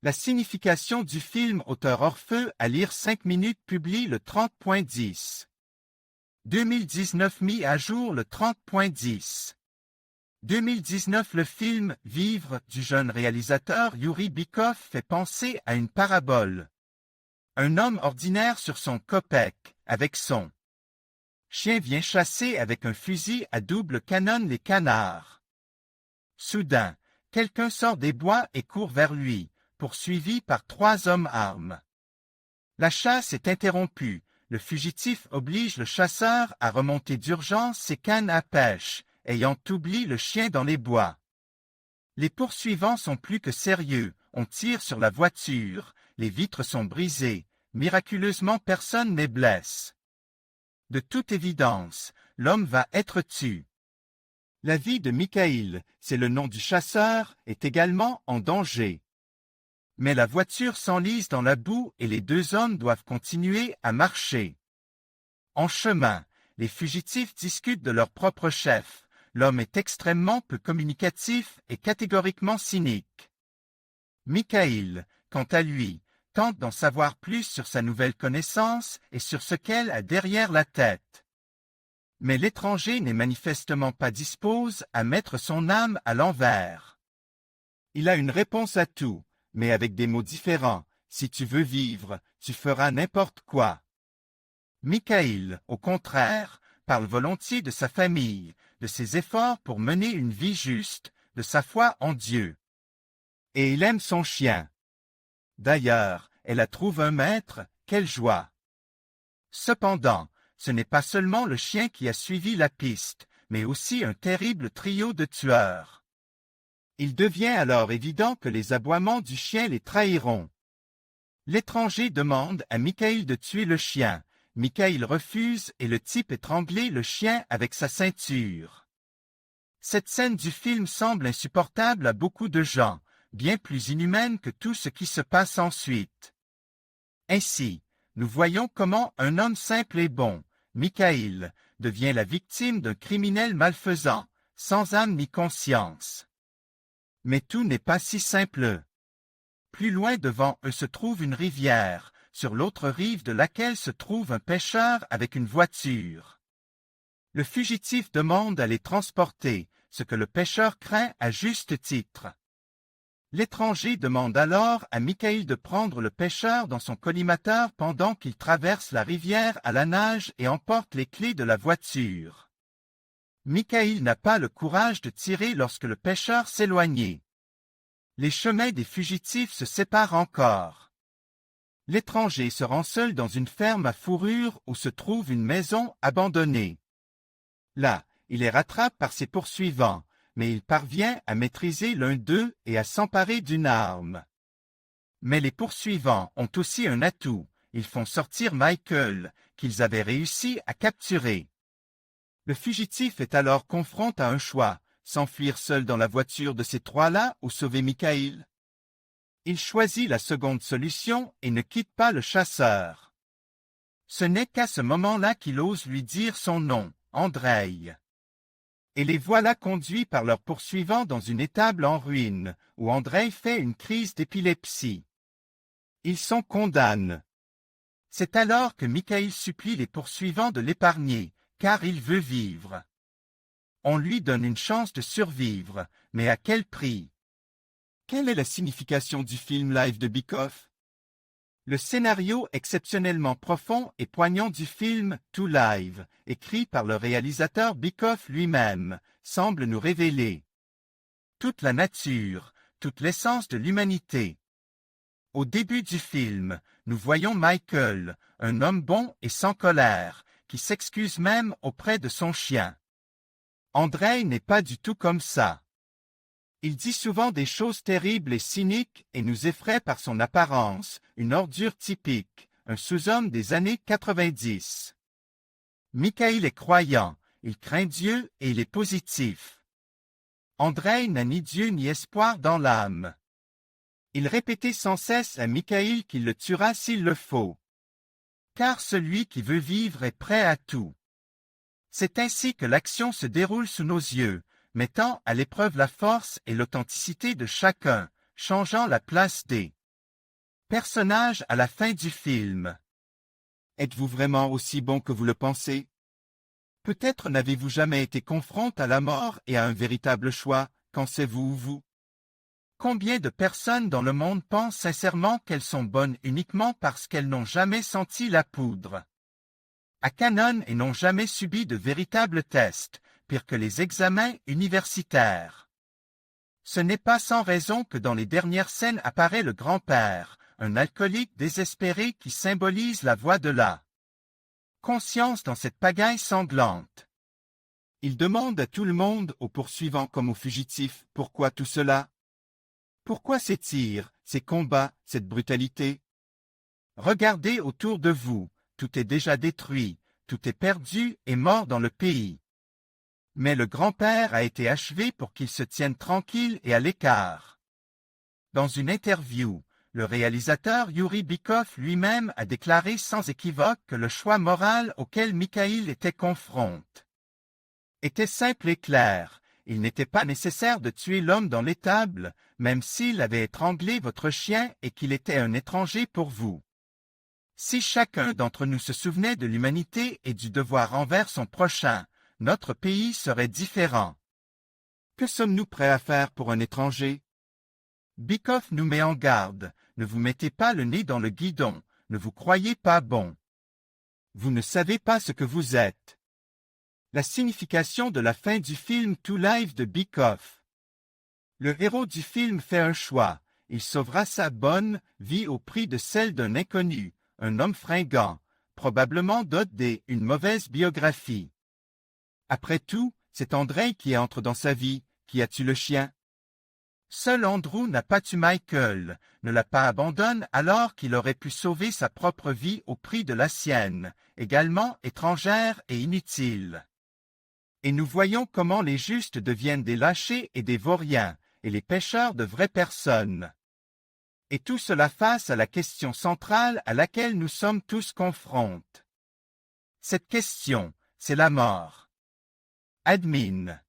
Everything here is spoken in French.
La signification du film Auteur Orfeu à lire 5 minutes publie le 30.10. 2019 mis à jour le 30.10. 2019 Le film « Vivre » du jeune réalisateur Yuri Bykov fait penser à une parabole. Un homme ordinaire sur son kopek, avec son chien vient chasser avec un fusil à double canon les canards. Soudain, quelqu'un sort des bois et court vers lui, poursuivi par 3 hommes armes. La chasse est interrompue, le fugitif oblige le chasseur à remonter d'urgence ses cannes à pêche, ayant oublié le chien dans les bois. Les poursuivants sont plus que sérieux, on tire sur la voiture, les vitres sont brisées, miraculeusement personne n'est blessé. De toute évidence, l'homme va être tué. La vie de Mikhaïl, c'est le nom du chasseur, est également en danger. Mais la voiture s'enlise dans la boue et les 2 hommes doivent continuer à marcher. En chemin, les fugitifs discutent de leur propre chef. L'homme est extrêmement peu communicatif et catégoriquement cynique. Mikhaïl, quant à lui, tente d'en savoir plus sur sa nouvelle connaissance et sur ce qu'elle a derrière la tête. Mais l'étranger n'est manifestement pas dispose à mettre son âme à l'envers. Il a une réponse à tout, mais avec des mots différents. Si tu veux vivre, tu feras n'importe quoi. Mikhaïl, au contraire, parle volontiers de sa famille, de ses efforts pour mener une vie juste, de sa foi en Dieu. Et il aime son chien. D'ailleurs, elle la trouve un maître, quelle joie! Cependant, ce n'est pas seulement le chien qui a suivi la piste, mais aussi un terrible trio de tueurs. Il devient alors évident que les aboiements du chien les trahiront. L'étranger demande à Mikhaïl de tuer le chien. Mikhaïl refuse et le type étrangle le chien avec sa ceinture. Cette scène du film semble insupportable à beaucoup de gens, bien plus inhumaine que tout ce qui se passe ensuite. Ainsi, nous voyons comment un homme simple et bon, Mikhaïl, devient la victime d'un criminel malfaisant, sans âme ni conscience. Mais tout n'est pas si simple. Plus loin devant eux se trouve une rivière, sur l'autre rive de laquelle se trouve un pêcheur avec une voiture. Le fugitif demande à les transporter, ce que le pêcheur craint à juste titre. L'étranger demande alors à Mikhaïl de prendre le pêcheur dans son collimateur pendant qu'il traverse la rivière à la nage et emporte les clés de la voiture. Mikhaïl n'a pas le courage de tirer lorsque le pêcheur s'éloignait. Les chemins des fugitifs se séparent encore. L'étranger se rend seul dans une ferme à fourrure où se trouve une maison abandonnée. Là, il les rattrape par ses poursuivants, mais il parvient à maîtriser l'un d'eux et à s'emparer d'une arme. Mais les poursuivants ont aussi un atout, ils font sortir Michael, qu'ils avaient réussi à capturer. Le fugitif est alors confronté à un choix, s'enfuir seul dans la voiture de ces 3-là ou sauver Mikhaïl. Il choisit la seconde solution et ne quitte pas le chasseur. Ce n'est qu'à ce moment-là qu'il ose lui dire son nom, Andreï. Et les voilà conduits par leurs poursuivants dans une étable en ruine, où Andreï fait une crise d'épilepsie. Ils sont condamnés. C'est alors que Mikhaïl supplie les poursuivants de l'épargner, car il veut vivre. On lui donne une chance de survivre, mais à quel prix? Quelle est la signification du film live de Bykov? Le scénario exceptionnellement profond et poignant du film To Live, écrit par le réalisateur Bykov lui-même, semble nous révéler toute la nature, toute l'essence de l'humanité. Au début du film, nous voyons Michael, un homme bon et sans colère, qui s'excuse même auprès de son chien. Andreï n'est pas du tout comme ça. Il dit souvent des choses terribles et cyniques et nous effraie par son apparence, une ordure typique, un sous-homme des années 90. Mikhaïl est croyant, il craint Dieu et il est positif. Andreï n'a ni Dieu ni espoir dans l'âme. Il répétait sans cesse à Mikhaïl qu'il le tuera s'il le faut. Car celui qui veut vivre est prêt à tout. C'est ainsi que l'action se déroule sous nos yeux, mettant à l'épreuve la force et l'authenticité de chacun, changeant la place des Personnage à la fin du film. Êtes-vous vraiment aussi bon que vous le pensez? Peut-être n'avez-vous jamais été confronté à la mort et à un véritable choix, pensez-vous ou vous? Combien de personnes dans le monde pensent sincèrement qu'elles sont bonnes uniquement parce qu'elles n'ont jamais senti la poudre? À Canon et n'ont jamais subi de véritables tests, pire que les examens universitaires. Ce n'est pas sans raison que dans les dernières scènes apparaît le grand-père, un alcoolique désespéré qui symbolise la voie de la conscience dans cette pagaille sanglante. Il demande à tout le monde, aux poursuivants comme aux fugitifs, pourquoi tout cela? Pourquoi ces tirs, ces combats, cette brutalité? Regardez autour de vous, tout est déjà détruit, tout est perdu et mort dans le pays. Mais le grand-père a été achevé pour qu'il se tienne tranquille et à l'écart. Dans une interview, le réalisateur Yuri Bykov lui-même a déclaré sans équivoque que le choix moral auquel Mikhaïl était confronté était simple et clair. Il n'était pas nécessaire de tuer l'homme dans l'étable, même s'il avait étranglé votre chien et qu'il était un étranger pour vous. Si chacun d'entre nous se souvenait de l'humanité et du devoir envers son prochain, notre pays serait différent. Que sommes-nous prêts à faire pour un étranger? Bykov nous met en garde, ne vous mettez pas le nez dans le guidon, ne vous croyez pas bon. Vous ne savez pas ce que vous êtes. La signification de la fin du film To Live de Bykov. Le héros du film fait un choix, il sauvera sa bonne vie au prix de celle d'un inconnu, un homme fringant, probablement doté d'une mauvaise biographie. Après tout, c'est Andrei qui entre dans sa vie, qui a tué le chien. Seul Andrew n'a pas tué Michael, ne l'a pas abandonné alors qu'il aurait pu sauver sa propre vie au prix de la sienne, également étrangère et inutile. Et nous voyons comment les justes deviennent des lâchers et des vauriens, et les pécheurs de vraies personnes. Et tout cela face à la question centrale à laquelle nous sommes tous confrontés. Cette question, c'est la mort. Admin.